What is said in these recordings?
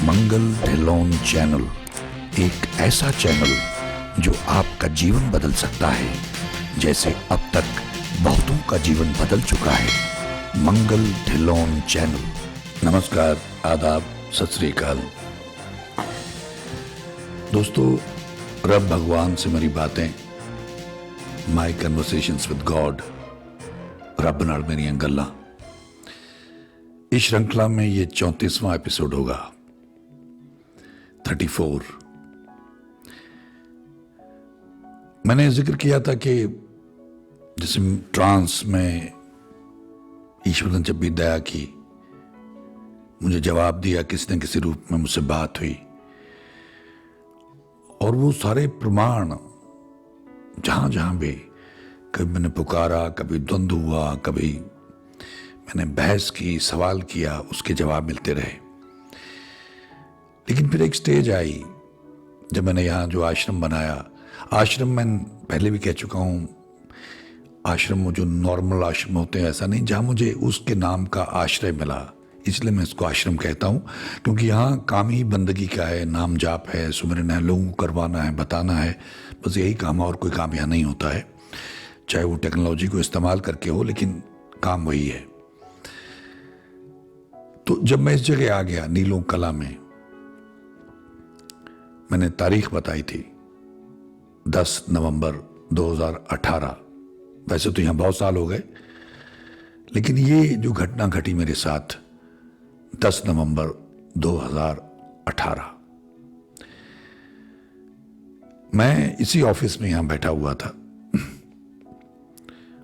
मंगल Dhillon channel एक ऐसा channel जो आपका जीवन बदल सकता है, जैसे अब तक बहुतों का जीवन बदल चुका है। मंगल ढिल्लोन चैनल। नमस्कार, आदाब, सत श्री अकाल। दोस्तों, रब भगवान से मेरी बातें, माई कन्वर्सेशंस विद गॉड, रब नाल मेरियां गल्लां, इस श्रृंखला में ये 34वां एपिसोड होगा, 34। मैंने जिक्र किया था कि जैसे ट्रांस में ईश्वर ने जब भी दया की, मुझे जवाब दिया, किसी न किसी रूप में मुझसे बात हुई, और वो सारे प्रमाण जहां जहां भी कभी मैंने पुकारा, कभी द्वंद्व हुआ, कभी मैंने बहस की, सवाल किया, उसके जवाब मिलते रहे। लेकिन फिर एक स्टेज आई जब मैंने यहाँ जो आश्रम बनाया, आश्रम मैं पहले भी कह चुका हूँ, आश्रम वो जो नॉर्मल आश्रम होते हैं ऐसा नहीं, जहाँ मुझे उसके नाम का आश्रय मिला, इसलिए मैं इसको आश्रम कहता हूँ, क्योंकि यहाँ काम ही बंदगी का है, नाम जाप है, सुमिरन है, लोगों को करवाना है, बताना है, बस यही काम है, और कोई काम यहाँ नहीं होता है, चाहे वो टेक्नोलॉजी को इस्तेमाल करके हो, लेकिन काम वही है। तो जब मैं इस जगह आ गया नीलों कला में, मैंने तारीख बताई थी 10 नवंबर 2018। वैसे तो यहां बहुत साल हो गए, लेकिन ये जो घटना घटी मेरे साथ 10 नवंबर 2018, मैं इसी ऑफिस में यहां बैठा हुआ था।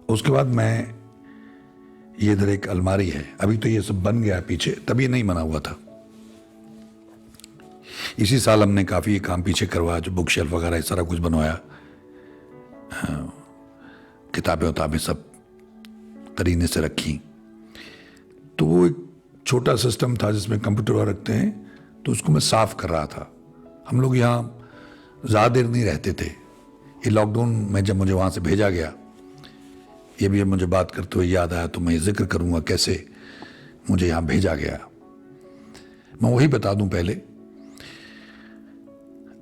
उसके बाद मैं, ये इधर एक अलमारी है, अभी तो ये सब बन गया पीछे, तभी नहीं बना हुआ था। इसी साल हमने काफी काम पीछे करवाया, जो बुक शेल्फ वगैरह सारा कुछ बनवाया, किताबें उताबें सब करीने से रखी। तो वो एक छोटा सिस्टम था जिसमें कंप्यूटर रखते हैं, तो उसको मैं साफ कर रहा था। हम लोग यहाँ ज़्यादा देर नहीं रहते थे। ये लॉकडाउन में जब मुझे वहाँ से भेजा गया, ये भी मुझे बात करते हुए याद आया, तो मैं जिक्र करूँगा कैसे मुझे यहाँ भेजा गया। मैं वही बता दूं पहले,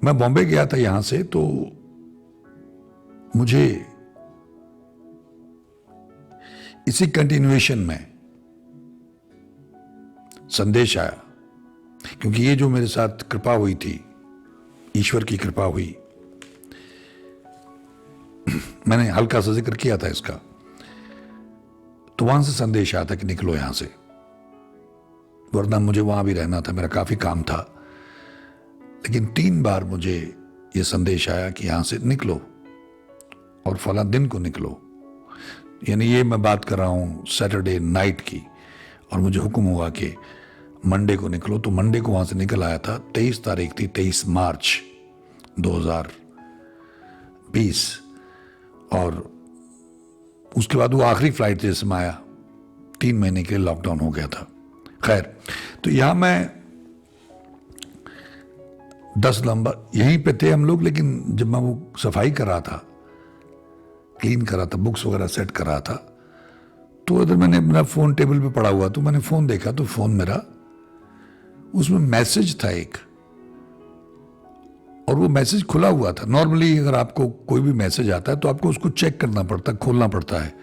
मैं बॉम्बे गया था यहाँ से, तो मुझे इसी कंटिन्यूएशन में संदेश आया, क्योंकि ये जो मेरे साथ कृपा हुई थी, ईश्वर की कृपा हुई, मैंने हल्का सा जिक्र किया था इसका, तो वहां से संदेश आया था कि निकलो यहां से, वरना मुझे वहां भी रहना था, मेरा काफी काम था। लेकिन 3 बार मुझे यह संदेश आया कि यहां से निकलो और फला दिन को निकलो, यानी ये मैं बात कर रहा हूं सैटरडे नाइट की, और मुझे हुक्म हुआ कि मंडे को निकलो। तो मंडे को वहां से निकल आया था। 23 तारीख थी, 23 मार्च 2020, और उसके बाद वो आखिरी फ्लाइट जैसे में आया, 3 महीने के लिए लॉकडाउन हो गया था। खैर, तो यहां मैं 10 नवंबर यहीं पे थे हम लोग, लेकिन जब मैं वो सफाई कर रहा था, क्लीन कर रहा था, बुक्स वगैरह सेट कर रहा था, तो इधर मैंने मेरा फोन टेबल पे पड़ा हुआ, तो मैंने फोन देखा, तो फोन मेरा, उसमें मैसेज था एक, और वो मैसेज खुला हुआ था। नॉर्मली अगर आपको कोई भी मैसेज आता है तो आपको उसको चेक करना पड़ता है, खोलना पड़ता है,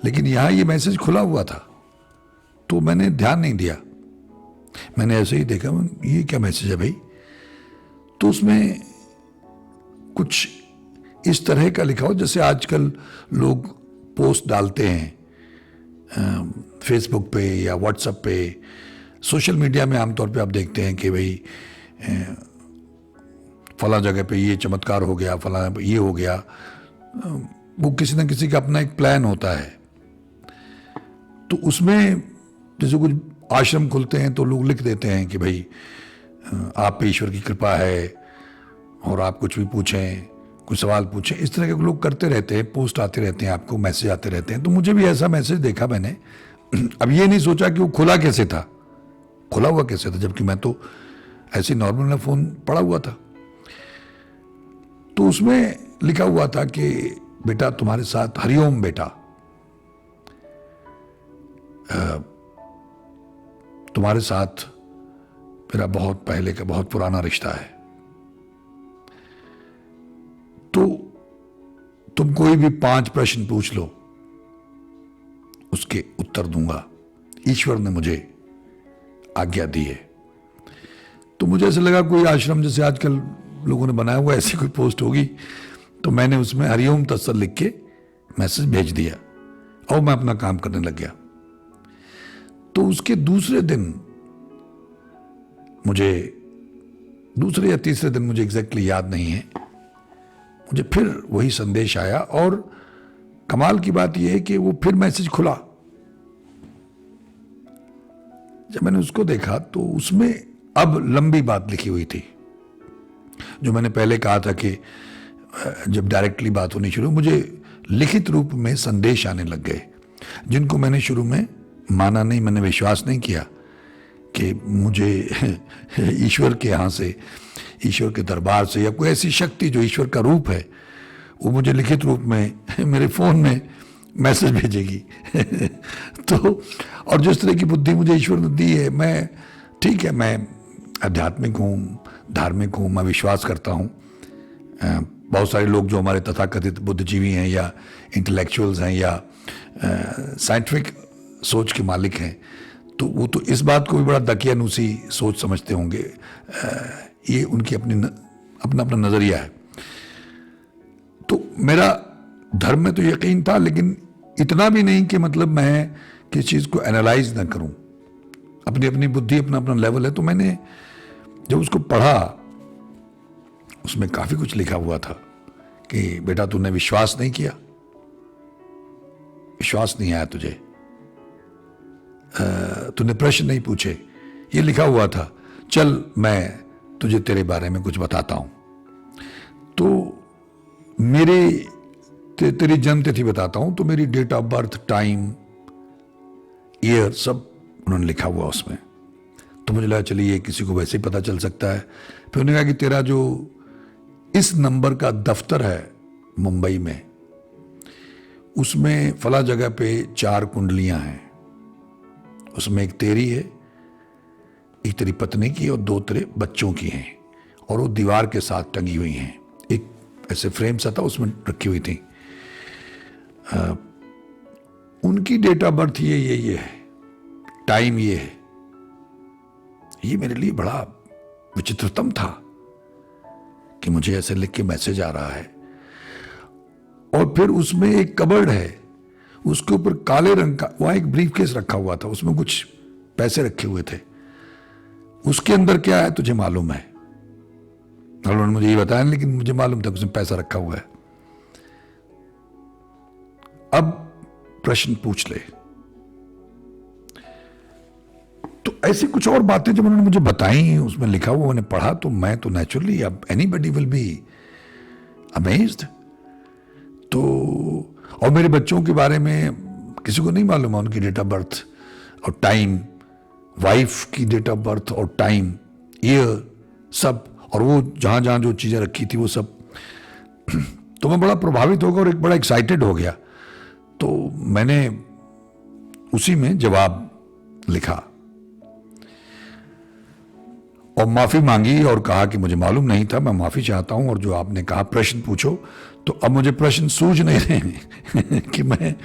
लेकिन यहां ये मैसेज खुला हुआ था, तो मैंने ध्यान नहीं दिया, मैंने ऐसे ही देखा, ये क्या मैसेज है भाई। तो उसमें कुछ इस तरह का लिखा हो, जैसे आजकल लोग पोस्ट डालते हैं फेसबुक पे या व्हाट्सएप पे, सोशल मीडिया में आमतौर पे आप देखते हैं कि भाई फला जगह पे ये चमत्कार हो गया, फला ये हो गया। वो किसी न किसी का अपना एक प्लान होता है। तो उसमें जैसे कुछ आश्रम खुलते हैं तो लोग लिख देते हैं कि भाई आप पे ईश्वर की कृपा है, और आप कुछ भी पूछें, कुछ सवाल पूछें, इस तरह के लोग करते रहते हैं, पोस्ट आते रहते हैं, आपको मैसेज आते रहते हैं। तो मुझे भी ऐसा मैसेज देखा मैंने। अब ये नहीं सोचा कि वो खुला कैसे था, खुला हुआ कैसे था, जबकि मैं तो ऐसे नॉर्मल ना फोन पड़ा हुआ था। तो उसमें लिखा हुआ था कि बेटा तुम्हारे साथ, हरिओम बेटा, तुम्हारे साथ मेरा बहुत पहले का बहुत पुराना रिश्ता है, तो तुम कोई भी 5 प्रश्न पूछ लो, उसके उत्तर दूंगा। ईश्वर ने मुझे आज्ञा दी है। तो मुझे ऐसा लगा कोई आश्रम जैसे आजकल लोगों ने बनाया हुआ ऐसी कोई पोस्ट होगी, तो मैंने उसमें हरिओम तत्सत लिख के मैसेज भेज दिया और मैं अपना काम करने लग गया। तो उसके दूसरे दिन मुझे, दूसरे या तीसरे दिन, मुझे एग्जैक्टली याद नहीं है, मुझे फिर वही संदेश आया। और कमाल की बात यह है कि वो फिर मैसेज खुला। जब मैंने उसको देखा तो उसमें अब लंबी बात लिखी हुई थी। जो मैंने पहले कहा था कि जब डायरेक्टली बात होनी शुरू, मुझे लिखित रूप में संदेश आने लग गए, जिनको मैंने शुरू में माना नहीं, मैंने विश्वास नहीं किया कि मुझे ईश्वर के यहाँ से, ईश्वर के दरबार से, या कोई ऐसी शक्ति जो ईश्वर का रूप है, वो मुझे लिखित रूप में मेरे फ़ोन में मैसेज भेजेगी। तो और जिस तरह की बुद्धि मुझे ईश्वर ने दी है, मैं, ठीक है, मैं आध्यात्मिक हूँ, धार्मिक हूँ, मैं विश्वास करता हूँ। बहुत सारे लोग जो हमारे तथाकथित बुद्धिजीवी हैं या इंटेलेक्चुअल्स हैं या साइंटिफिक सोच के मालिक हैं, तो वो तो इस बात को भी बड़ा दकियानूसी सोच समझते होंगे। ये उनकी अपना अपना नज़रिया है। तो मेरा धर्म में तो यकीन था, लेकिन इतना भी नहीं कि मतलब मैं किसी चीज़ को एनालाइज ना करूं। अपनी अपनी बुद्धि, अपना अपना लेवल है। तो मैंने जब उसको पढ़ा, उसमें काफ़ी कुछ लिखा हुआ था कि बेटा तूने विश्वास नहीं किया, विश्वास नहीं आया तुझे, तूने प्रश्न नहीं पूछे, ये लिखा हुआ था। चल मैं तुझे तेरे बारे में कुछ बताता हूं। तो तेरी जन्म तिथि बताता हूं। तो मेरी date of birth, time, year सब उन्होंने लिखा हुआ उसमें। तो मुझे लगा चलिए ये किसी को वैसे ही पता चल सकता है। फिर उन्होंने कहा कि तेरा जो इस नंबर का दफ्तर है मुंबई में, उसमें फला जगह पे 4 कुंडलियां हैं। उसमें एक तेरी है, एक तेरी पत्नी की और 2 तेरे बच्चों की हैं, और वो दीवार के साथ टंगी हुई हैं। एक ऐसे फ्रेम सा था, उसमें रखी हुई थी। उनकी डेट ऑफ बर्थ ये है, टाइम ये है। ये मेरे लिए बड़ा विचित्रतम था कि मुझे ऐसे लिख के मैसेज आ रहा है। और फिर उसमें एक कबर्ड है, उसके ऊपर काले रंग का वहां एक ब्रीफकेस रखा हुआ था, उसमें कुछ पैसे रखे हुए थे। उसके अंदर क्या है तुझे मालूम है? उन्होंने मुझे ये बताया, लेकिन मुझे मालूम था कि उसमें पैसा रखा हुआ है। अब प्रश्न पूछ ले। तो ऐसी कुछ और बातें जब उन्होंने मुझे बताई, उसमें लिखा हुआ मैंने पढ़ा, तो मैं तो नेचुरली, अब एनीबडी विल बी अमेज्ड। तो और मेरे बच्चों के बारे में किसी को नहीं मालूम है उनकी डेट ऑफ बर्थ और टाइम, वाइफ की डेट ऑफ बर्थ और टाइम, ईयर, सब, और वो जहां जहां जो चीजें रखी थी वो सब। तो मैं बड़ा प्रभावित हो गया और एक बड़ा एक्साइटेड हो गया। तो मैंने उसी में जवाब लिखा और माफी मांगी और कहा कि मुझे मालूम नहीं था, मैं माफी चाहता हूं, और जो आपने कहा प्रश्न पूछो। तो अब मुझे प्रश्न सूझ नहीं रहे हैं कि मैं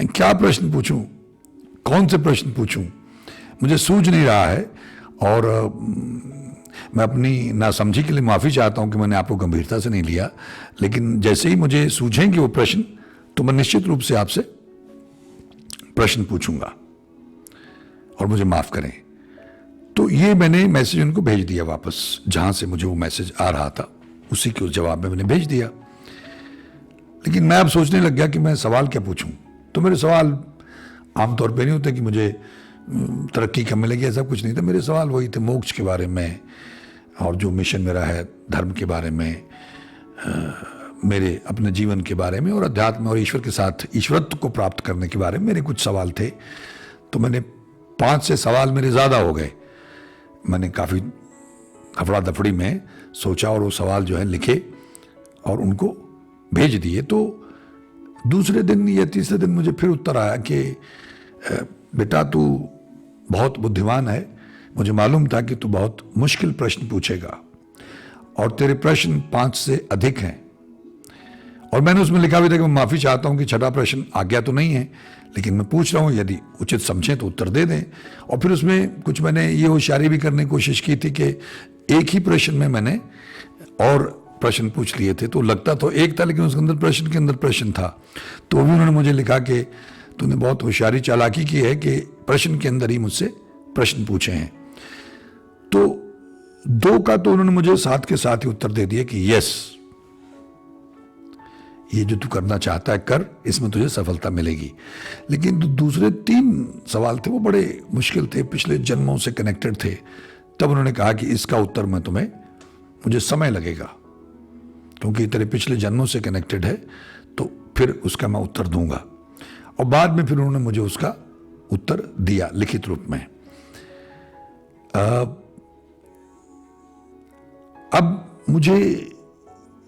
क्या प्रश्न पूछूं, कौन से प्रश्न पूछूं, मुझे सूझ नहीं रहा है। और मैं अपनी नासमझी के लिए माफी चाहता हूं कि मैंने आपको गंभीरता से नहीं लिया। लेकिन जैसे ही मुझे सूझेंगे वो प्रश्न, तो मैं निश्चित रूप से आपसे प्रश्न पूछूंगा और मुझे माफ करें। तो ये मैंने मैसेज उनको भेज दिया वापस, जहां से मुझे वो मैसेज आ रहा था उसी के जवाब में मैंने भेज दिया। लेकिन मैं अब सोचने लग गया कि मैं सवाल क्या पूछूं। तो मेरे सवाल आमतौर पे नहीं होते कि मुझे तरक्की कब मिलेगी, ऐसा कुछ नहीं था। मेरे सवाल वही थे, मोक्ष के बारे में और जो मिशन मेरा है धर्म के बारे में, मेरे अपने जीवन के बारे में, और अध्यात्म और ईश्वर के साथ ईश्वरत्व को प्राप्त करने के बारे में मेरे कुछ सवाल थे। तो मैंने 5 से सवाल मेरे ज़्यादा हो गए। मैंने काफ़ी हफड़ा दफड़ी में सोचा और वो सवाल जो है लिखे और उनको भेज दिए। तो दूसरे दिन या तीसरे दिन मुझे फिर उत्तर आया कि बेटा तू बहुत बुद्धिमान है, मुझे मालूम था कि तू बहुत मुश्किल प्रश्न पूछेगा और तेरे प्रश्न 5 से अधिक हैं। और मैंने उसमें लिखा भी था कि मैं माफ़ी चाहता हूं कि छठा प्रश्न आ गया तो नहीं है, लेकिन मैं पूछ रहा हूं, यदि उचित समझें तो उत्तर दे दें। और फिर उसमें कुछ मैंने ये होशियारी भी करने की कोशिश की थी कि एक ही प्रश्न में मैंने और प्रश्न पूछ लिए थे, तो लगता तो एक था लेकिन उसके अंदर प्रश्न के अंदर प्रश्न था। तो भी उन्होंने मुझे लिखा कि तूने बहुत होशियारी चालाकी की है कि प्रश्न के अंदर ही मुझसे प्रश्न पूछे हैं। तो 2 का तो उन्होंने मुझे साथ के साथ ही उत्तर दे दिया कि यस, ये जो तू करना चाहता है कर, इसमें तुझे सफलता मिलेगी। लेकिन जो दूसरे 3 सवाल थे वो बड़े मुश्किल थे, पिछले जन्मों से कनेक्टेड थे। तब उन्होंने कहा कि इसका उत्तर मुझे समय लगेगा, क्योंकि तेरे पिछले जन्मों से कनेक्टेड है, तो फिर उसका मैं उत्तर दूंगा। और बाद में फिर उन्होंने मुझे उसका उत्तर दिया लिखित रूप में। अब मुझे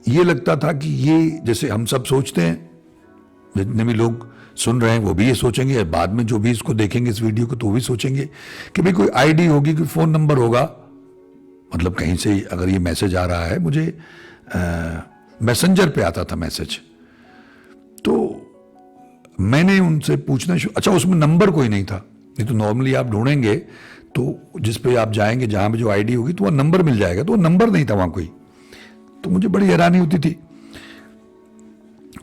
ये लगता था कि ये जैसे हम सब सोचते हैं, जितने भी लोग सुन रहे हैं वो भी ये सोचेंगे, बाद में जो भी इसको देखेंगे इस वीडियो को तो वो भी सोचेंगे कि भाई कोई आईडी होगी, कोई फोन नंबर होगा, मतलब कहीं से अगर ये मैसेज आ रहा है, मुझे मैसेंजर पे आता था मैसेज, तो मैंने उनसे पूछना अच्छा उसमें नंबर कोई नहीं था। नहीं तो नॉर्मली आप ढूंढेंगे तो जिस पे आप जाएंगे, जहां पे जो आईडी होगी तो वह नंबर मिल जाएगा, तो वो नंबर नहीं था वहां कोई। तो मुझे बड़ी हैरानी होती थी,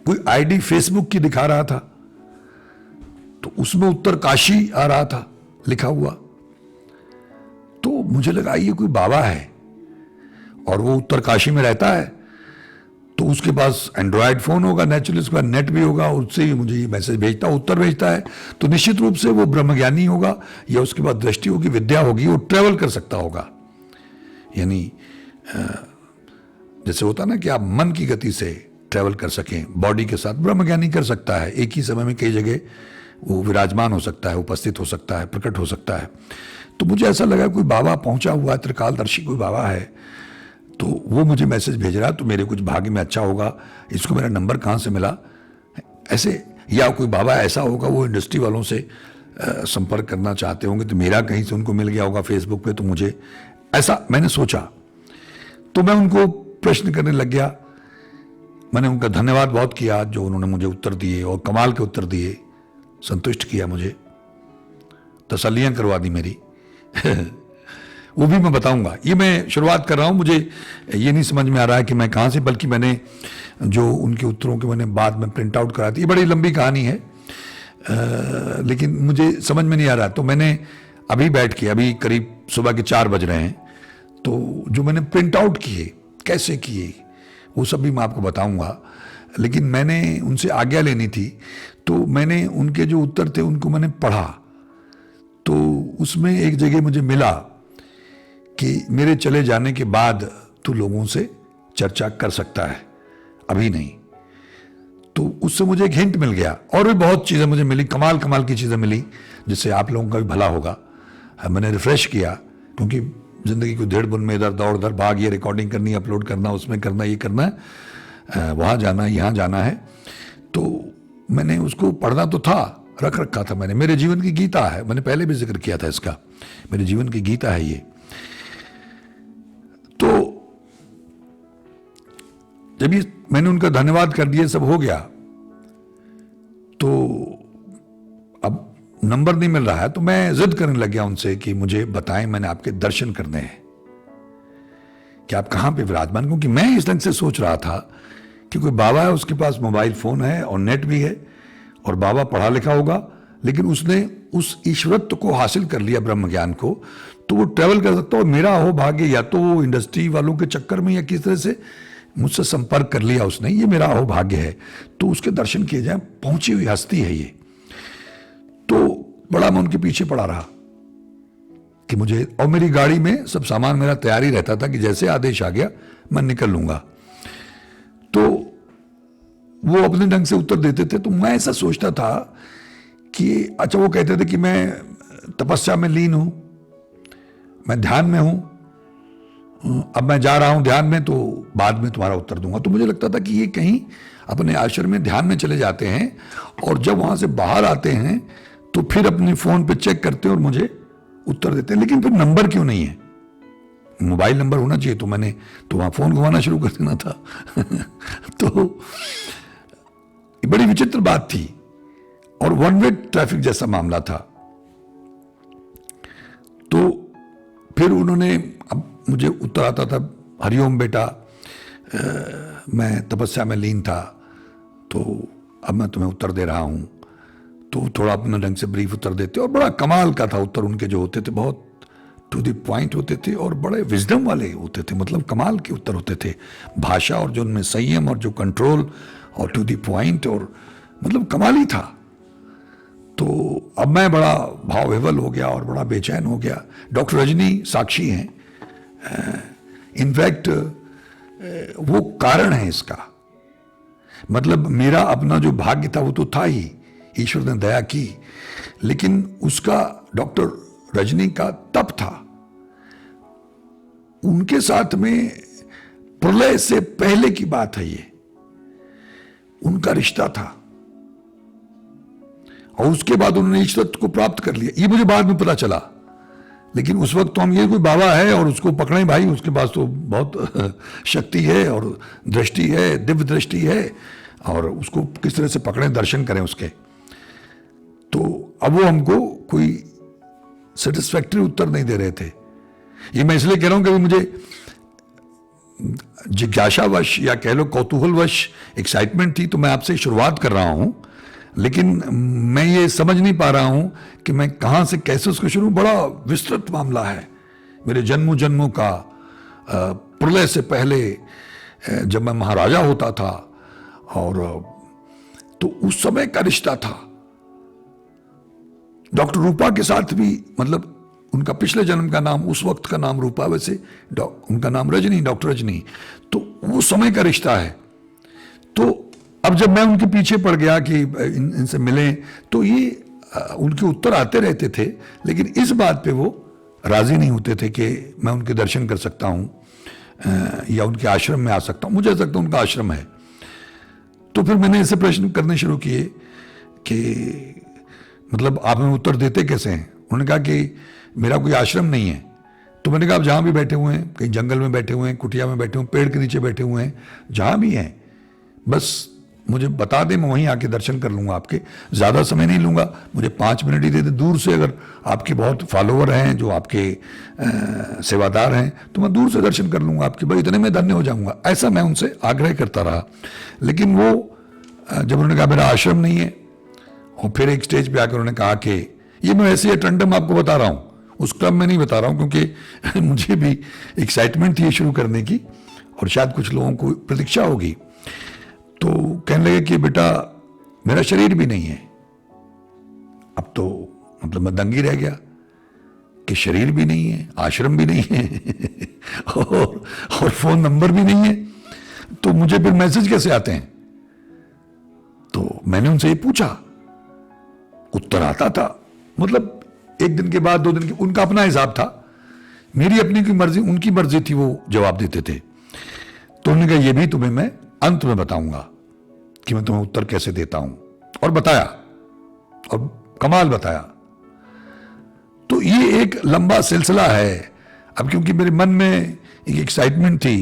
कोई आईडी फेसबुक की दिखा रहा था, तो उसमें उत्तरकाशी आ रहा था लिखा हुआ। तो मुझे लगा ये कोई बाबा है और वो उत्तरकाशी में रहता है, तो उसके पास एंड्रॉयड फोन होगा, नेचुरली उसके पास नेट भी होगा, उससे ही मुझे ये मैसेज भेजता, उत्तर भेजता है। तो निश्चित रूप से वो ब्रह्मज्ञानी होगा या उसके पास दृष्टि होगी, विद्या होगी, वो ट्रेवल कर सकता होगा। यानी जैसे होता ना कि आप मन की गति से ट्रेवल कर सकें बॉडी के साथ, ब्रह्मज्ञानी कर सकता है। एक ही समय में कई जगह वो विराजमान हो सकता है, उपस्थित हो सकता है, प्रकट हो सकता है। तो मुझे ऐसा लगा कोई बाबा पहुंचा हुआ है, त्रिकालदर्शी कोई बाबा है, तो वो मुझे मैसेज भेज रहा है, तो मेरे कुछ भाग्य में अच्छा होगा, इसको मेरा नंबर कहाँ से मिला ऐसे, या कोई बाबा ऐसा होगा वो इंडस्ट्री वालों से संपर्क करना चाहते होंगे, तो मेरा कहीं से उनको मिल गया होगा फेसबुक पे, तो मुझे ऐसा मैंने सोचा। तो मैं उनको प्रश्न करने लग गया। मैंने उनका धन्यवाद बहुत किया जो उन्होंने मुझे उत्तर दिए, और कमाल के उत्तर दिए, संतुष्ट किया, मुझे तसल्लियां करवा दी मेरी वो भी मैं बताऊंगा। ये मैं शुरुआत कर रहा हूं, मुझे ये नहीं समझ में आ रहा है कि मैं कहां से, बल्कि मैंने जो उनके उत्तरों के मैंने बाद में प्रिंट आउट करा थी, ये बड़ी लंबी कहानी है, लेकिन मुझे समझ में नहीं आ रहा। तो मैंने अभी बैठ के, अभी करीब सुबह के 4 बज रहे हैं, तो जो मैंने प्रिंट आउट किए, कैसे किए, वो सब भी मैं आपको बताऊंगा। लेकिन मैंने उनसे आज्ञा लेनी थी, तो मैंने उनके जो उत्तर थे उनको मैंने पढ़ा। तो उसमें एक जगह मुझे मिला कि मेरे चले जाने के बाद तू लोगों से चर्चा कर सकता है, अभी नहीं। तो उससे मुझे एक हिंट मिल गया, और भी बहुत चीज़ें मुझे मिली, कमाल कमाल की चीज़ें मिली, जिससे आप लोगों का भी भला होगा। मैंने रिफ्रेश किया, क्योंकि जिंदगी को डेढ़ बुन में इधर दौड़ उधर भाग, ये रिकॉर्डिंग करनी, अपलोड करना, उसमें करना, ये करना है, वहाँ जाना, यहाँ जाना है। तो मैंने उसको पढ़ना तो था, रख रखा था मैंने, मेरे जीवन की गीता है, मैंने पहले भी जिक्र किया था इसका, मेरे जीवन की गीता है ये। तो जब ये मैंने उनका धन्यवाद कर दिया, सब हो गया, तो अब नंबर नहीं मिल रहा है, तो मैं जिद करने लग गया उनसे कि मुझे बताएं, मैंने आपके दर्शन करने हैं, कि आप कहां पे विराजमान। क्योंकि मैं इस ढंग से सोच रहा था कि कोई बाबा है, उसके पास मोबाइल फोन है और नेट भी है, और बाबा पढ़ा लिखा होगा, लेकिन उसने उस ईश्वरत्व को हासिल कर लिया, ब्रह्म ज्ञान को, तो वो ट्रेवल कर सकता हो। मेरा हो भाग्य, या तो वो इंडस्ट्री वालों के चक्कर में या किस तरह से मुझसे संपर्क कर लिया उसने, ये मेरा हो भाग्य है, तो उसके दर्शन किए जाए, पहुंची हुई हस्ती है ये। तो बड़ा मैं उनके पीछे पड़ा रहा कि मुझे, और मेरी गाड़ी में सब सामान मेरा तैयार ही रहता था कि जैसे आदेश आ गया मैं निकल लूंगा। तो वो अपने ढंग से उत्तर देते थे, तो मैं ऐसा सोचता था कि अच्छा, वो कहते थे कि मैं तपस्या में लीन हूं, मैं ध्यान में हूं, अब मैं जा रहा हूं ध्यान में, तो बाद में तुम्हारा उत्तर दूंगा। तो मुझे लगता था कि ये कहीं अपने आश्रम में ध्यान में चले जाते हैं, और जब वहां से बाहर आते हैं तो फिर अपने फोन पे चेक करते हैं और मुझे उत्तर देते हैं, लेकिन फिर नंबर क्यों नहीं है? मोबाइल नंबर होना चाहिए। तो मैंने तो वहां फोन घुमाना शुरू कर देना था। तो बड़ी विचित्र बात थी, और वन वे ट्रैफिक जैसा मामला था। तो फिर उन्होंने, अब मुझे उत्तर आता था, हरिओम बेटा, मैं तपस्या में लीन था, तो अब मैं तुम्हें उत्तर दे रहा हूं। तो थोड़ा अपने ढंग से ब्रीफ उत्तर देते, और बड़ा कमाल का था उत्तर उनके जो होते थे, बहुत टू द पॉइंट होते थे और बड़े विजडम वाले होते थे, मतलब कमाल के उत्तर होते थे। भाषा और जो उनमें संयम और जो कंट्रोल और टू द पॉइंट, और मतलब कमाल ही था। तो अब मैं बड़ा भावविह्वल हो गया और बड़ा बेचैन हो गया। डॉक्टर रजनी साक्षी हैं, इनफैक्ट वो कारण है इसका। मतलब मेरा अपना जो भाग्य था वो तो था ही, ईश्वर ने दया की, लेकिन उसका डॉक्टर रजनी का तप था। उनके साथ में प्रलय से पहले की बात है ये, उनका रिश्ता था, और उसके बाद उन्होंने ईश्वरत्व को प्राप्त कर लिया। ये मुझे बाद में पता चला, लेकिन उस वक्त तो हम, ये कोई बाबा है और उसको पकड़े भाई, उसके पास तो बहुत शक्ति है और दृष्टि है, दिव्य दृष्टि है, और उसको किस तरह से पकड़े, दर्शन करें उसके। तो अब वो हमको कोई सेटिस्फैक्टरी उत्तर नहीं दे रहे थे। ये मैं इसलिए कह रहा हूं कि मुझे जिज्ञासावश या कह लो कौतूहलवश एक्साइटमेंट थी, तो मैं आपसे शुरुआत कर रहा हूं, लेकिन मैं ये समझ नहीं पा रहा हूं कि मैं कहां से कैसे उसको शुरू। बड़ा विस्तृत मामला है मेरे जन्मों जन्मों का। प्रलय से पहले जब मैं महाराजा होता था, और तो उस समय का रिश्ता था। डॉक्टर रूपा के साथ भी, मतलब उनका पिछले जन्म का नाम, उस वक्त का नाम रूपा, वैसे उनका नाम रजनी, डॉक्टर रजनी, तो वो समय का रिश्ता है। तो अब जब मैं उनके पीछे पड़ गया कि इनसे मिलें, तो ये उनके उत्तर आते रहते थे, लेकिन इस बात पे वो राजी नहीं होते थे कि मैं उनके दर्शन कर सकता हूं या उनके आश्रम में आ सकता हूं। मुझे ऐसा लगता उनका आश्रम है। तो फिर मैंने ऐसे प्रश्न करने शुरू किए कि मतलब आप हमें उत्तर देते कैसे हैं? उन्होंने कहा कि मेरा कोई आश्रम नहीं है। तो मैंने कहा आप जहां भी बैठे हुए हैं, कहीं जंगल में बैठे हुए हैं, कुटिया में बैठे हुए हैं, पेड़ के नीचे बैठे हुए हैं, जहां भी हैं, बस मुझे बता दें, मैं वहीं आके दर्शन कर लूंगा आपके। ज़्यादा समय नहीं लूंगा, मुझे 5 मिनट ही दे दे। दूर से अगर आपके बहुत फॉलोवर हैं, जो आपके सेवादार हैं, तो मैं दूर से दर्शन कर लूंगा आपके, भाई इतने में धन्य हो जाऊंगा। ऐसा मैं उनसे आग्रह करता रहा। लेकिन वो जब उन्होंने कहा मेरा आश्रम नहीं है, और फिर एक स्टेज पे आकर उन्होंने कहा कि ये मैं ऐसे अटेंडम आपको बता रहा हूँ, उस क्रम में नहीं बता रहा हूँ, क्योंकि मुझे भी एक्साइटमेंट थी शुरू करने की, और शायद कुछ लोगों को प्रतीक्षा होगी। तो कहने लगे कि बेटा मेरा शरीर भी नहीं है। अब तो मतलब मैं दंगी रह गया कि शरीर भी नहीं है, आश्रम भी नहीं है और फोन नंबर भी नहीं है, तो मुझे फिर मैसेज कैसे आते हैं? तो मैंने उनसे ये पूछा, उत्तर आता था, मतलब 1 दिन के बाद 2 दिन के, उनका अपना हिसाब था, मेरी अपनी की मर्जी, उनकी मर्जी थी, वो जवाब देते थे। तो उन्होंने कहा ये भी तुम्हें मैं अंत में बताऊंगा कि मैं तुम्हें उत्तर कैसे देता हूं, और बताया, और कमाल बताया। तो ये एक लंबा सिलसिला है। अब क्योंकि मेरे मन में एक एक्साइटमेंट थी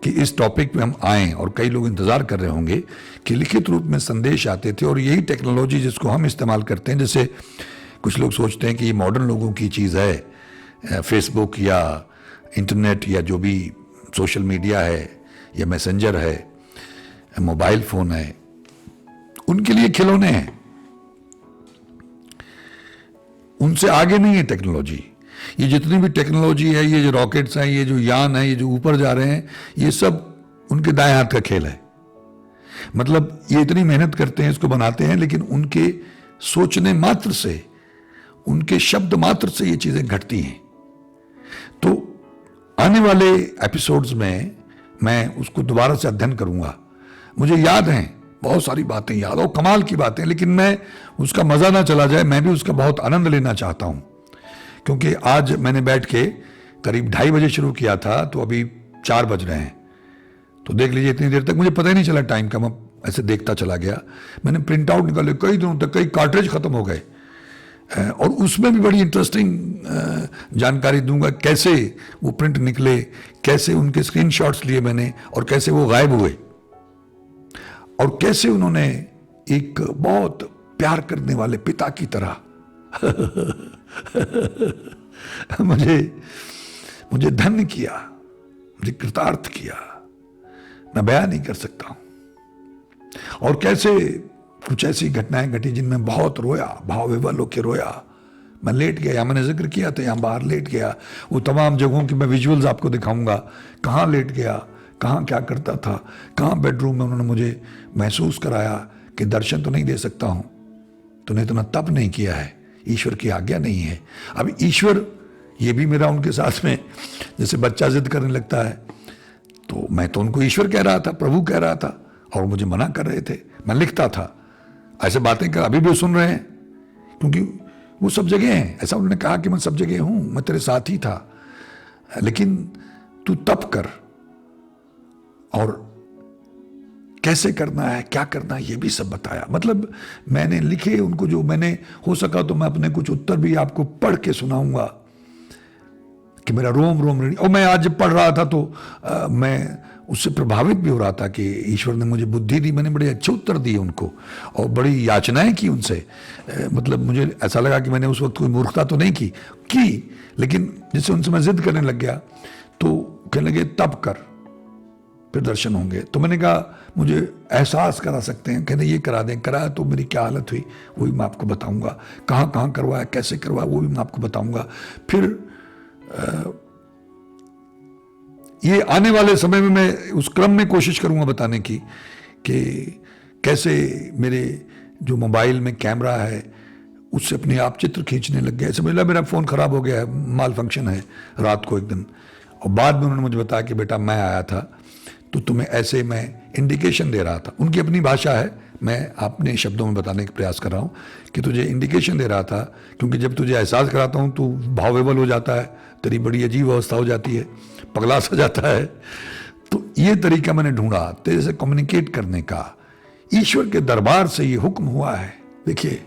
कि इस टॉपिक पे हम आएं, और कई लोग इंतजार कर रहे होंगे कि लिखित रूप में संदेश आते थे, और यही टेक्नोलॉजी जिसको हम इस्तेमाल करते हैं, जैसे कुछ लोग सोचते हैं कि ये मॉडर्न लोगों की चीज़ है, फेसबुक या इंटरनेट या जो भी सोशल मीडिया है या मैसेंजर है, मोबाइल फोन है, उनके लिए खिलौने हैं, उनसे आगे नहीं है टेक्नोलॉजी। ये जितनी भी टेक्नोलॉजी है, ये जो रॉकेट्स हैं, ये जो यान है, ये जो ऊपर जा रहे हैं, ये सब उनके दाएं हाथ का खेल है। मतलब ये इतनी मेहनत करते हैं, इसको बनाते हैं, लेकिन उनके सोचने मात्र से, उनके शब्द मात्र से ये चीजें घटती हैं। तो आने वाले एपिसोड्स में मैं उसको दोबारा से अध्ययन करूंगा। मुझे याद हैं, बहुत सारी बातें याद, और कमाल की बातें, लेकिन मैं उसका मजा ना चला जाए, मैं भी उसका बहुत आनंद लेना चाहता हूं। क्योंकि आज मैंने बैठ के करीब 2:30 बजे शुरू किया था, तो अभी 4 बज रहे हैं। तो देख लीजिए, इतनी देर तक मुझे पता ही नहीं चला टाइम का, मैं ऐसे देखता चला गया। मैंने प्रिंट आउट निकाले कई दिनों तक, कई कार्ट्रिज खत्म हो गए, और उसमें भी बड़ी इंटरेस्टिंग जानकारी दूंगा, कैसे वो प्रिंट निकले, कैसे उनके स्क्रीनशॉट्स लिए मैंने, और कैसे वो गायब हुए, और कैसे उन्होंने एक बहुत प्यार करने वाले पिता की तरह मुझे धन्य किया, मुझे कृतार्थ किया, मैं बयान नहीं कर सकता हूं। और कैसे कुछ ऐसी घटनाएं घटी जिनमें बहुत रोया, भाव विवल होकर रोया। मैं लेट गया, मैंने जिक्र किया था, यहाँ बाहर लेट गया। वो तमाम जगहों की मैं विजुअल्स आपको दिखाऊंगा, कहाँ लेट गया, कहाँ क्या करता था, कहाँ बेडरूम में उन्होंने मुझे महसूस कराया कि दर्शन तो नहीं दे सकता हूँ, तूने इतना तप नहीं किया है, ईश्वर की आज्ञा नहीं है। अब ईश्वर, ये भी मेरा उनके साथ में, जैसे बच्चा जिद करने लगता है, तो मैं तो उनको ईश्वर कह रहा था, प्रभु कह रहा था, और मुझे मना कर रहे थे। मैं लिखता था ऐसे बातें कर, अभी भी सुन रहे हैं, क्योंकि वो सब जगह हैं। ऐसा उन्होंने कहा कि मैं सब जगह हूं, मैं तेरे साथ ही था, लेकिन तू तप कर, और कैसे करना है, क्या करना है, ये भी सब बताया। मतलब मैंने लिखे उनको, जो मैंने हो सका तो मैं अपने कुछ उत्तर भी आपको पढ़ के सुनाऊंगा कि मेरा रोम रोम रेडी। और मैं आज जब पढ़ रहा था तो मैं उससे प्रभावित भी हो रहा था कि ईश्वर ने मुझे बुद्धि दी, मैंने बड़े अच्छे उत्तर दिए उनको, और बड़ी याचनाएं की उनसे। मतलब मुझे ऐसा लगा कि मैंने उस वक्त कोई मूर्खता तो नहीं की, लेकिन जिससे उनसे मैं जिद करने लग गया, तो कहने लगे तब कर, फिर दर्शन होंगे। तो मैंने कहा मुझे एहसास करा सकते हैं, कहते ये करा दें। कराया तो मेरी क्या हालत हुई वो भी मैं आपको बताऊंगा, कहाँ कहाँ करवाया, कैसे करवाया, वो भी मैं आपको बताऊंगा। फिर ये आने वाले समय में मैं उस क्रम में कोशिश करूंगा बताने की कि कैसे मेरे जो मोबाइल में कैमरा है उससे अपने आप चित्र खींचने लग गया। समझ ला मेरा फ़ोन ख़राब हो गया है, माल फंक्शन है रात को एक दिन, और बाद में उन्होंने मुझे बताया कि बेटा मैं आया था तो तुम्हें ऐसे मैं इंडिकेशन दे रहा था। उनकी अपनी भाषा है, मैं अपने शब्दों में बताने का प्रयास कर रहा हूँ कि तुझे इंडिकेशन दे रहा था, क्योंकि जब तुझे एहसास कराता हूँ तो भाव विवल हो जाता है, तेरी बड़ी अजीब अवस्था हो जाती है, पगला सा जाता है। तो ये तरीका मैंने ढूंढा तेरे से कम्युनिकेट करने का। ईश्वर के दरबार से ये हुक्म हुआ है, देखिए।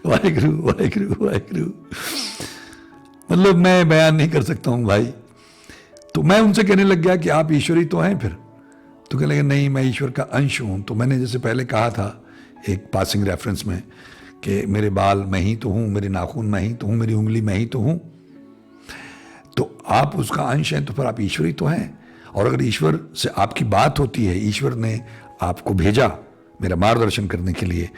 वाहिगुरु वाहिगुरु वाहिगुरु। मतलब मैं बयान नहीं कर सकता हूं भाई। तो मैं उनसे कहने लग गया कि आप ईश्वर ही तो हैं फिर। तो कहने लगे नहीं, मैं ईश्वर का अंश हूं। तो मैंने जैसे पहले कहा था एक पासिंग रेफरेंस में कि मेरे बाल मैं ही तो हूं, मेरे नाखून मैं ही तो हूं, मेरी उंगली मैं ही तो हूं। तो आप उसका अंश हैं तो फिर आप ईश्वर ही तो हैं। और अगर ईश्वर से आपकी बात होती है, ईश्वर ने आपको भेजा मेरा मार्गदर्शन करने के लिए,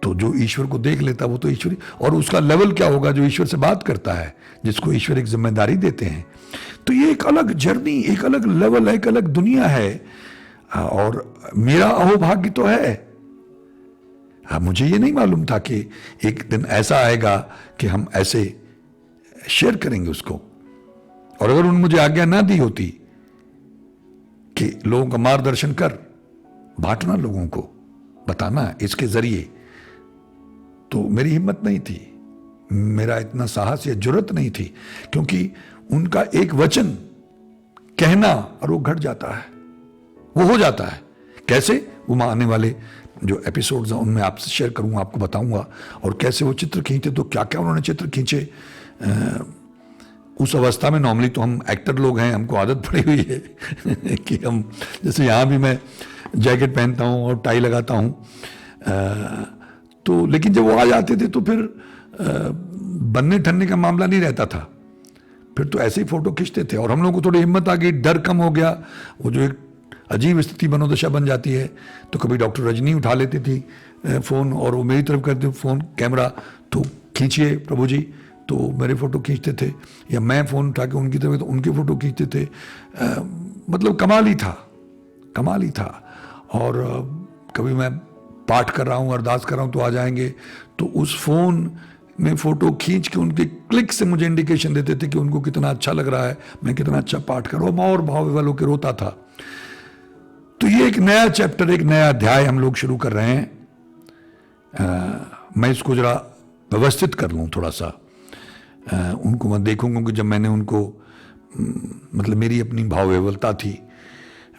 तो जो ईश्वर को देख लेता वो तो ईश्वरी। और उसका लेवल क्या होगा जो ईश्वर से बात करता है, जिसको ईश्वर एक जिम्मेदारी देते हैं। तो ये एक अलग जर्नी, एक अलग लेवल है, एक अलग दुनिया है। और मेरा अहोभाग्य तो है। मुझे ये नहीं मालूम था कि एक दिन ऐसा आएगा कि हम ऐसे शेयर करेंगे उसको। और अगर उन्होंने मुझे आज्ञा ना दी होती कि लोगों का मार्गदर्शन कर, बांटना, लोगों को बताना इसके जरिए, तो मेरी हिम्मत नहीं थी, मेरा इतना साहस या जुर्रत नहीं थी। क्योंकि उनका एक वचन कहना और वो घट जाता है, वो हो जाता है। कैसे? वो मैं आने वाले जो एपिसोड्स हैं उनमें आपसे शेयर करूंगा, आपको बताऊंगा। और कैसे वो चित्र खींचते, तो क्या क्या उन्होंने चित्र खींचे। उस अवस्था में नॉर्मली तो हम एक्टर लोग हैं, हमको आदत पड़ी हुई है कि हम, जैसे यहाँ भी मैं जैकेट पहनता हूँ और टाई लगाता हूँ, तो लेकिन जब वो आ जाते थे तो फिर बनने ठनने का मामला नहीं रहता था, फिर तो ऐसे ही फोटो खींचते थे। और हम लोगों को थोड़ी हिम्मत आ गई, डर कम हो गया। वो जो एक अजीब स्थिति मनोदशा बन जाती है, तो कभी डॉक्टर रजनी उठा लेती थी फ़ोन और वो मेरी तरफ करते फ़ोन कैमरा, तो खींचिए प्रभु जी, तो मेरे फ़ोटो खींचते थे, या मैं फ़ोन उठा के उनकी तरफ तो उनके फ़ोटो खींचते थे। मतलब कमाल ही था, कमाल ही था। और कभी मैं पाठ कर रहा हूँ, अरदास कर रहा हूँ, तो आ जाएंगे, तो उस फ़ोन में फ़ोटो खींच के उनके क्लिक से मुझे इंडिकेशन देते थे कि उनको कितना अच्छा लग रहा है, मैं कितना अच्छा पाठ कर रहा हूँ, और भाव विवल होकर रोता था। तो ये एक नया चैप्टर, एक नया अध्याय हम लोग शुरू कर रहे हैं। मैं इसको जरा व्यवस्थित कर लूँ थोड़ा सा। उनको मैं देखूंगा कि जब मैंने उनको, मतलब मेरी अपनी भाव विवलता थी,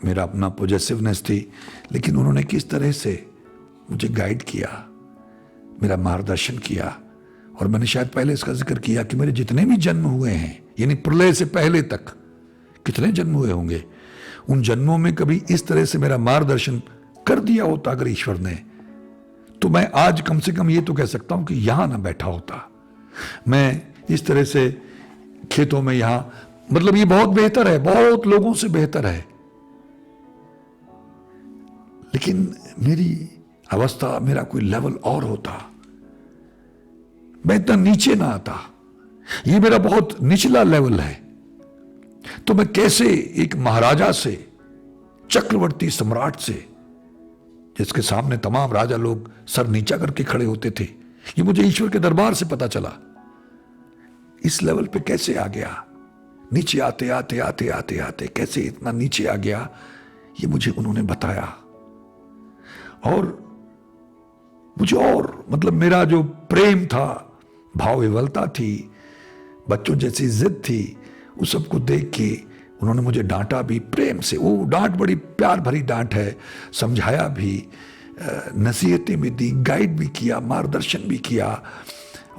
मेरा अपना पॉजेसिवनेस थी, लेकिन उन्होंने किस तरह से मुझे गाइड किया, मेरा मार्गदर्शन किया। और मैंने शायद पहले इसका जिक्र किया कि मेरे जितने भी जन्म हुए हैं, यानी प्रलय से पहले तक कितने जन्म हुए होंगे, उन जन्मों में कभी इस तरह से मेरा मार्गदर्शन कर दिया होता अगर ईश्वर ने, तो मैं आज कम से कम ये तो कह सकता हूं कि यहां ना बैठा होता। मैं इस तरह से खेतों में यहां, मतलब ये बहुत बेहतर है, बहुत लोगों से बेहतर है, लेकिन मेरी अवस्था, मेरा कोई लेवल और होता, मैं इतना नीचे ना आता। ये मेरा बहुत निचला लेवल है। तो मैं कैसे एक महाराजा से, चक्रवर्ती सम्राट से, जिसके सामने तमाम राजा लोग सर नीचा करके खड़े होते थे, ये मुझे ईश्वर के दरबार से पता चला, इस लेवल पे कैसे आ गया, नीचे आते आते आते आते आते कैसे इतना नीचे आ गया, ये मुझे उन्होंने बताया। और मुझे और, मतलब मेरा जो प्रेम था, भाव विवलता थी, बच्चों जैसी जिद थी, उस सबको देख के उन्होंने मुझे डांटा भी प्रेम से। वो डांट बड़ी प्यार भरी डांट है, समझाया भी, नसीहतें भी दी, गाइड भी किया, मार्गदर्शन भी किया,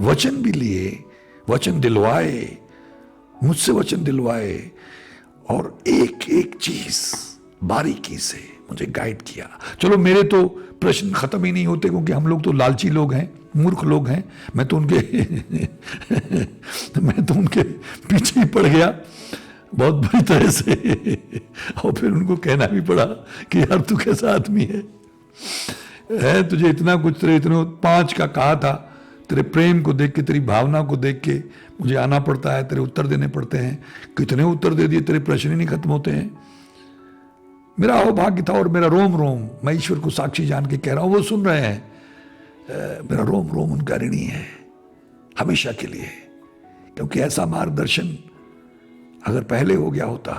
वचन भी लिए, वचन दिलवाए, मुझसे वचन दिलवाए, और एक एक चीज बारीकी से मुझे गाइड किया। चलो मेरे तो प्रश्न खत्म ही नहीं होते, क्योंकि हम लोग तो लालची लोग हैं, मूर्ख लोग हैं। मैं तो उनके पीछे ही पड़ गया बहुत बुरी तरह से, और फिर उनको कहना भी पड़ा कि यार तू कैसा आदमी है, तुझे इतना कुछ, तेरे इतने 5 का कहा था, तेरे प्रेम को देख के, तेरी भावना को देख के मुझे आना पड़ता है, तेरे उत्तर देने पड़ते हैं। कितने उत्तर दे दिए, तेरे प्रश्न ही नहीं खत्म होते हैं। मेरा अहोभाग्य था, और मेरा रोम रोम, मैं ईश्वर को साक्षी जान के कह रहा हूं, वो सुन रहे हैं, मेरा रोम रोम उनका ऋणी है हमेशा के लिए। क्योंकि ऐसा मार्गदर्शन अगर पहले हो गया होता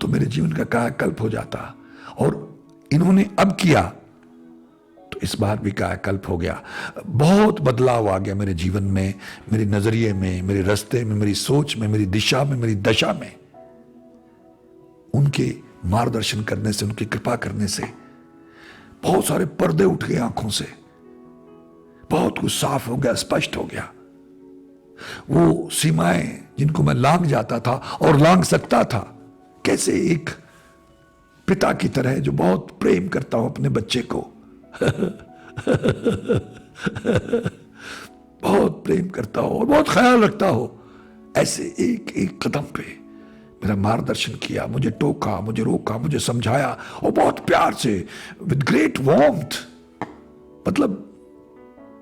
तो मेरे जीवन का कायाकल्प हो जाता, और इन्होंने अब किया तो इस बार भी कायाकल्प हो गया। बहुत बदलाव आ गया मेरे जीवन में, मेरे नजरिए में, मेरे रास्ते में, मेरी सोच में, मेरी दिशा में, मेरी दशा में। उनके मार्गदर्शन करने से, उनकी कृपा करने से बहुत सारे पर्दे उठ गए आंखों से, बहुत कुछ साफ हो गया, स्पष्ट हो गया। वो सीमाएं जिनको मैं लांघ जाता था और लांघ सकता था, कैसे एक पिता की तरह जो बहुत प्रेम करता हो अपने बच्चे को बहुत प्रेम करता हो और बहुत ख्याल रखता हो, ऐसे एक एक कदम पे मेरा मार्गदर्शन किया, मुझे टोका, मुझे रोका, मुझे समझाया, और बहुत प्यार से, विद ग्रेट वार्मथ। मतलब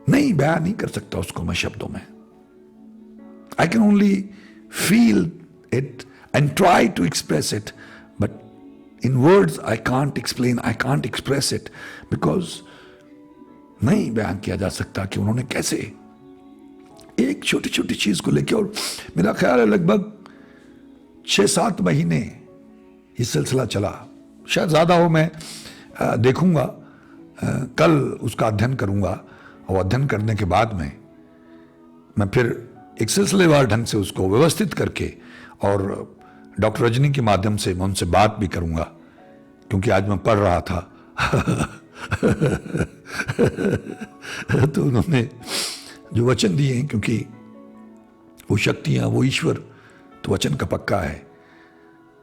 नहीं, बयान नहीं कर सकता उसको मैं शब्दों में। I can only feel it and try to express it, but in words I can't explain, I can't express it, because नहीं बयान किया जा सकता कि उन्होंने कैसे एक छोटी छोटी चीज को लेकर। और मेरा ख्याल है लगभग 6-7 महीने ये सिलसिला चला, शायद ज्यादा हो, मैं देखूंगा, कल उसका अध्ययन करूंगा, और अध्ययन करने के बाद में मैं फिर एक सिलसिलेवार ढंग से उसको व्यवस्थित करके, और डॉक्टर रजनी के माध्यम से मैं उनसे बात भी करूंगा, क्योंकि आज मैं पढ़ रहा था तो उन्होंने जो वचन दिए हैं, क्योंकि वो शक्तियां, वो ईश्वर तो वचन का पक्का है,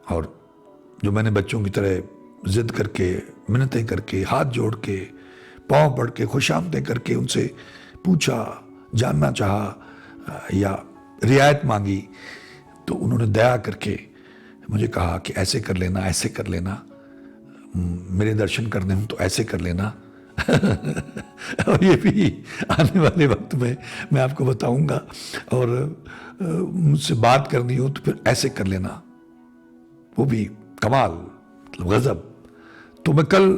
और जो मैंने बच्चों की तरह जिद करके, मिन्नतें करके, हाथ जोड़ के, पांव पड़ के, खुशामदें करके उनसे पूछा, जानना चाहा या रियायत मांगी, तो उन्होंने दया करके मुझे कहा कि ऐसे कर लेना, ऐसे कर लेना, मेरे दर्शन करने हो तो ऐसे कर लेना और ये भी आने वाले वक्त में मैं आपको बताऊंगा, और मुझसे बात करनी हो तो फिर ऐसे कर लेना, वो भी कमाल, मतलब गजब। तो मैं कल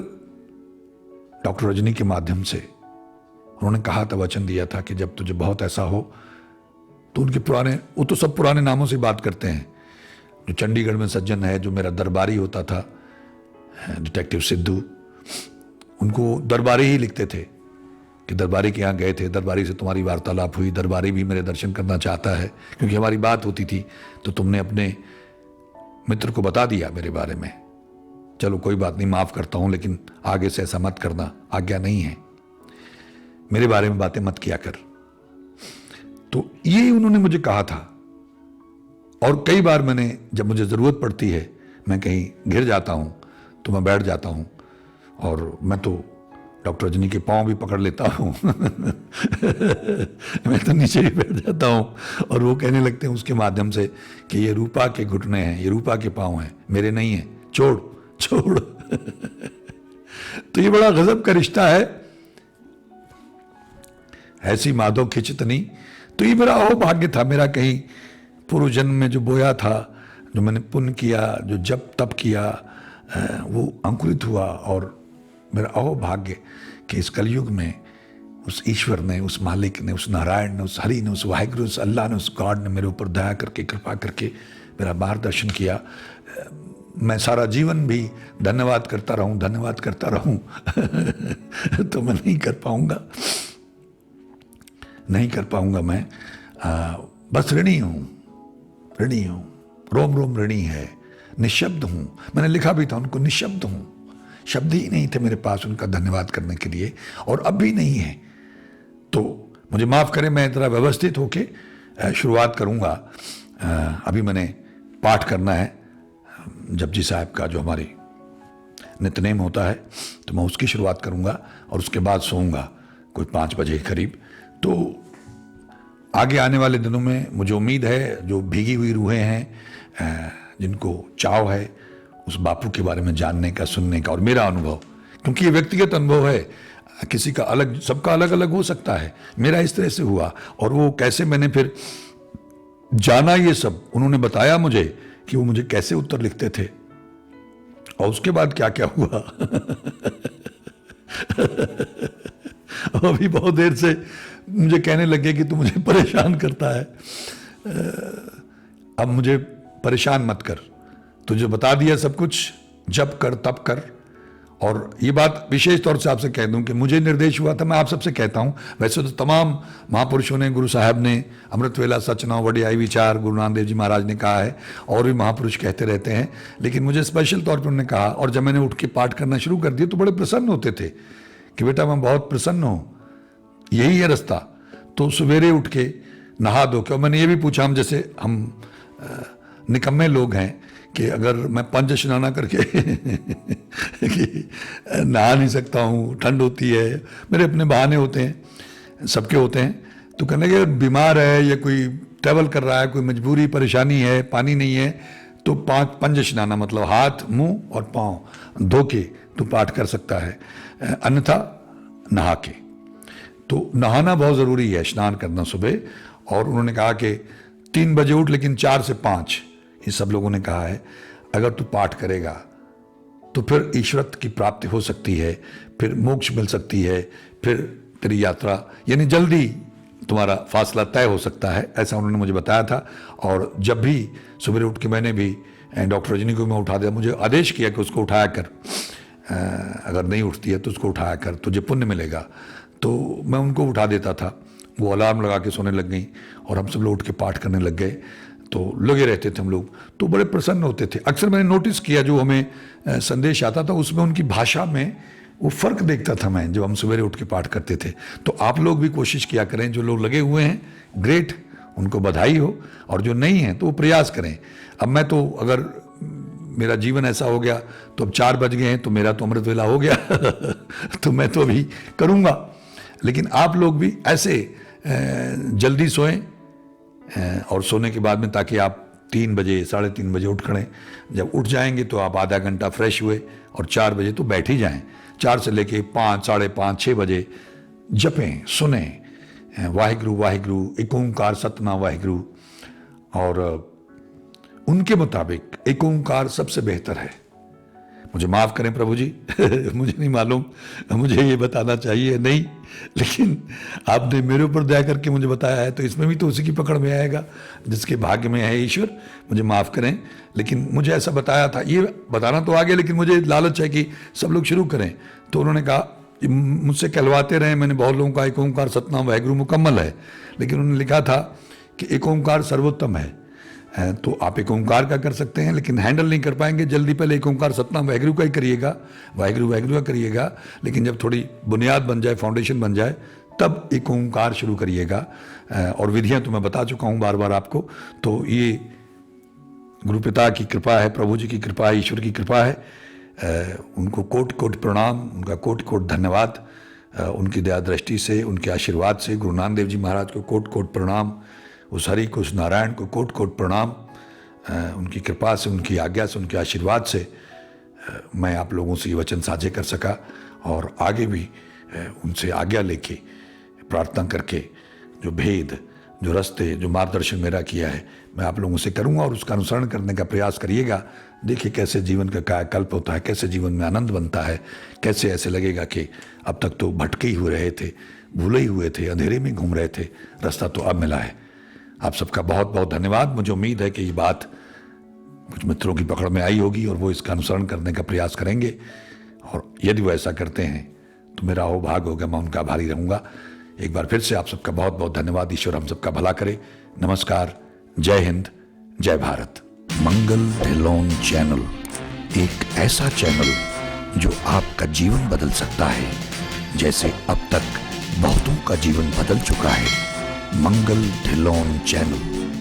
डॉक्टर रजनी के माध्यम से, उन्होंने कहा था, वचन दिया था कि जब तुझे बहुत ऐसा हो तो उनके पुराने, वो तो सब पुराने नामों से बात करते हैं, जो चंडीगढ़ में सज्जन है, जो मेरा दरबारी होता था, डिटेक्टिव सिद्धू, उनको दरबारी ही लिखते थे कि दरबारी के यहाँ गए थे, दरबारी से तुम्हारी वार्तालाप हुई, दरबारी भी मेरे दर्शन करना चाहता है, क्योंकि हमारी बात होती थी, तो तुमने अपने मित्र को बता दिया मेरे बारे में, चलो कोई बात नहीं, माफ़ करता हूँ, लेकिन आगे से ऐसा मत करना, आज्ञा नहीं है, मेरे बारे में बातें मत किया कर। तो ये उन्होंने मुझे कहा था। और कई बार मैंने, जब मुझे ज़रूरत पड़ती है, मैं कहीं घिर जाता हूँ तो मैं बैठ जाता हूँ, और मैं तो डॉक्टर रजनी के पाँव भी पकड़ लेता हूँ मैं तो नीचे ही बैठ जाता हूँ, और वो कहने लगते हैं उसके माध्यम से कि ये रूपा के घुटने हैं, ये रूपा के पाँव हैं, मेरे नहीं हैं, छोड़ छोड़ तो ये बड़ा गजब का रिश्ता है, ऐसी माधव खिंचतनी। तो ये मेरा अहोभाग्य था, मेरा कहीं पूर्व जन्म में जो बोया था, जो मैंने पुण्य किया, जो जप तप किया, वो अंकुरित हुआ। और मेरा अहोभाग्य कि इस कलयुग में उस ईश्वर ने, उस मालिक ने, उस नारायण ने, उस हरि ने, उस वाहिगुरु, उस अल्लाह ने, उस गॉड ने मेरे ऊपर दया करके, कृपा करके मेरा मार्गदर्शन किया। मैं सारा जीवन भी धन्यवाद करता रहूं, धन्यवाद करता रहूं तो मैं नहीं कर पाऊंगा, नहीं कर पाऊंगा। मैं बस ऋणी हूं, ऋणी हूं, रोम रोम ऋणी है, निशब्द हूं। मैंने लिखा भी था उनको, निशब्द हूं, शब्द ही नहीं थे मेरे पास उनका धन्यवाद करने के लिए, और अब भी नहीं है। तो मुझे माफ़ करें, मैं इतना व्यवस्थित होके शुरुआत करूंगा। अभी मैंने पाठ करना है जपजी साहब का, जो हमारी नित्यनेम होता है, तो मैं उसकी शुरुआत करूंगा और उसके बाद सोऊंगा कोई 5 बजे के करीब। तो आगे आने वाले दिनों में मुझे उम्मीद है, जो भीगी हुई रूहें हैं, जिनको चाव है उस बापू के बारे में जानने का, सुनने का, और मेरा अनुभव, क्योंकि ये व्यक्तिगत अनुभव है, किसी का अलग, सबका अलग अलग हो सकता है, मेरा इस तरह से हुआ। और वो कैसे मैंने फिर जाना, ये सब उन्होंने बताया मुझे कि वो मुझे कैसे उत्तर लिखते थे, और उसके बाद क्या क्या हुआ अभी बहुत देर से मुझे कहने लगे कि तू मुझे परेशान करता है। अब मुझे परेशान मत कर, तुझे बता दिया सब कुछ, जब कर तब कर। और ये बात विशेष तौर से आपसे कह दूं कि मुझे निर्देश हुआ था, मैं आप सबसे कहता हूं, वैसे तो तमाम महापुरुषों ने, गुरु साहब ने, अमृत वेला सचनाव वडियाई विचार गुरु नानक देव जी महाराज ने कहा है, और भी महापुरुष कहते रहते हैं, लेकिन मुझे स्पेशल तौर पर उन्होंने कहा। और जब मैंने उठ के पाठ करना शुरू कर दिया तो बड़े प्रसन्न होते थे कि बेटा मैं बहुत प्रसन्न हूँ, यही है रास्ता। तो सवेरे उठ के नहा धो के, और मैंने ये भी पूछा, हम जैसे हम निकम्मे लोग हैं कि अगर मैं पंच स्नाना करके कि नहा नहीं सकता हूँ, ठंड होती है, मेरे अपने बहाने होते हैं, सबके होते हैं। तो कहने लगे बीमार है या कोई ट्रैवल कर रहा है, कोई मजबूरी परेशानी है, पानी नहीं है, तो पंच स्नाना मतलब हाथ, मुंह और पाँव धो के तो पाठ कर सकता है, अन्यथा नहा के। तो नहाना बहुत ज़रूरी है, स्नान करना सुबह। और उन्होंने कहा कि 3 बजे उठ, लेकिन 4 से 5, ये सब लोगों ने कहा है, अगर तू पाठ करेगा तो फिर ईश्वरत्व की प्राप्ति हो सकती है, फिर मोक्ष मिल सकती है, फिर तेरी यात्रा, यानी जल्दी तुम्हारा फासला तय हो सकता है, ऐसा उन्होंने मुझे बताया था। और जब भी सुबह उठ के मैंने भी डॉक्टर रजनी को मैं उठा दिया, मुझे आदेश किया कि उसको उठाया कर, अगर नहीं उठती है तो उसको उठाया कर, तुझे पुण्य मिलेगा। तो मैं उनको उठा देता था, वो अलार्म लगा के सोने लग गई, और हम सब लोग उठ के पाठ करने लग गए। तो लगे रहते थे हम लोग, तो बड़े प्रसन्न होते थे। अक्सर मैंने नोटिस किया, जो हमें संदेश आता था उसमें उनकी भाषा में वो फ़र्क देखता था मैं, जब हम सवेरे उठ के पाठ करते थे। तो आप लोग भी कोशिश किया करें, जो लोग लगे हुए हैं ग्रेट, उनको बधाई हो, और जो नहीं है तो वो प्रयास करें। अब मैं तो, अगर मेरा जीवन ऐसा हो गया तो अब 4 बज गए हैं तो मेरा तो अमृत वेला हो गया तो मैं तो अभी करूँगा। लेकिन आप लोग भी ऐसे जल्दी सोएं, और सोने के बाद में, ताकि आप 3 बजे 3:30 बजे उठ खड़ें। जब उठ जाएंगे तो आप आधा घंटा फ्रेश हुए, और 4 बजे तो बैठ ही जाएं। 4 से लेके 5, 5:30, 6 बजे जपें, सुने, वाहिगुरु वाहिगुरु, एक ओंकार सतनाम वाहिगुरु। और उनके मुताबिक एक ओंकार सबसे बेहतर है। मुझे माफ़ करें प्रभु जी मुझे नहीं मालूम, मुझे ये बताना चाहिए नहीं, लेकिन आपने मेरे ऊपर दया करके मुझे बताया है, तो इसमें भी तो उसी की पकड़ में आएगा जिसके भाग्य में है ईश्वर। मुझे माफ़ करें, लेकिन मुझे ऐसा बताया था, ये बताना तो आगे, लेकिन मुझे लालच है कि सब लोग शुरू करें। तो उन्होंने कहा, मुझसे कहलवाते रहे, मैंने बहुत लोगों का एक ओंकार सतनाम वाहिगुरु मुकम्मल है, लेकिन उन्होंने लिखा था कि एक ओंकार सर्वोत्तम है। तो आप एक ओंकार का कर सकते हैं, लेकिन हैंडल नहीं कर पाएंगे जल्दी। पहले एक ओंकार सतनाम वाहिगुरु का ही करिएगा, वाहिगुरु वाहिगुरु का करिएगा, लेकिन जब थोड़ी बुनियाद बन जाए, फाउंडेशन बन जाए, तब एक ओंकार शुरू करिएगा। और विधियां तो मैं बता चुका हूं बार बार आपको। तो ये गुरु पिता की कृपा है, प्रभु जी की कृपा है, ईश्वर की कृपा है। उनको कोटि कोटि प्रणाम, उनका कोटि कोटि धन्यवाद। उनकी दया दृष्टि से, उनके आशीर्वाद से गुरु नानक देव जी महाराज को कोटि कोटि प्रणाम, उस हरि को, उस नारायण को कोटि कोटि प्रणाम। उनकी कृपा से, उनकी आज्ञा से, उनके आशीर्वाद से मैं आप लोगों से ये वचन साझे कर सका, और आगे भी उनसे आज्ञा लेके, प्रार्थना करके, जो भेद, जो रास्ते, जो मार्गदर्शन मेरा किया है, मैं आप लोगों से करूंगा, और उसका अनुसरण करने का प्रयास करिएगा। देखिए कैसे जीवन का कायाकल्प होता है, कैसे जीवन में आनंद बनता है, कैसे ऐसे लगेगा कि अब तक तो भटके ही हुए रहे थे, भूले ही हुए थे, अंधेरे में घूम रहे थे, रास्ता तो अब मिला है। आप सबका बहुत बहुत धन्यवाद। मुझे उम्मीद है कि ये बात कुछ मित्रों की पकड़ में आई होगी और वो इसका अनुसरण करने का प्रयास करेंगे, और यदि वो ऐसा करते हैं तो मेरा अहोभाग्य होगा, मैं उनका आभारी रहूँगा। एक बार फिर से आप सबका बहुत बहुत धन्यवाद। ईश्वर हम सबका भला करे। नमस्कार, जय हिंद, जय भारत। मंगल ढिल्लोन चैनल एक ऐसा चैनल जो आपका जीवन बदल सकता है, जैसे अब तक बहुतों का जीवन बदल चुका है। मंगल ढिल्लोन चैनल।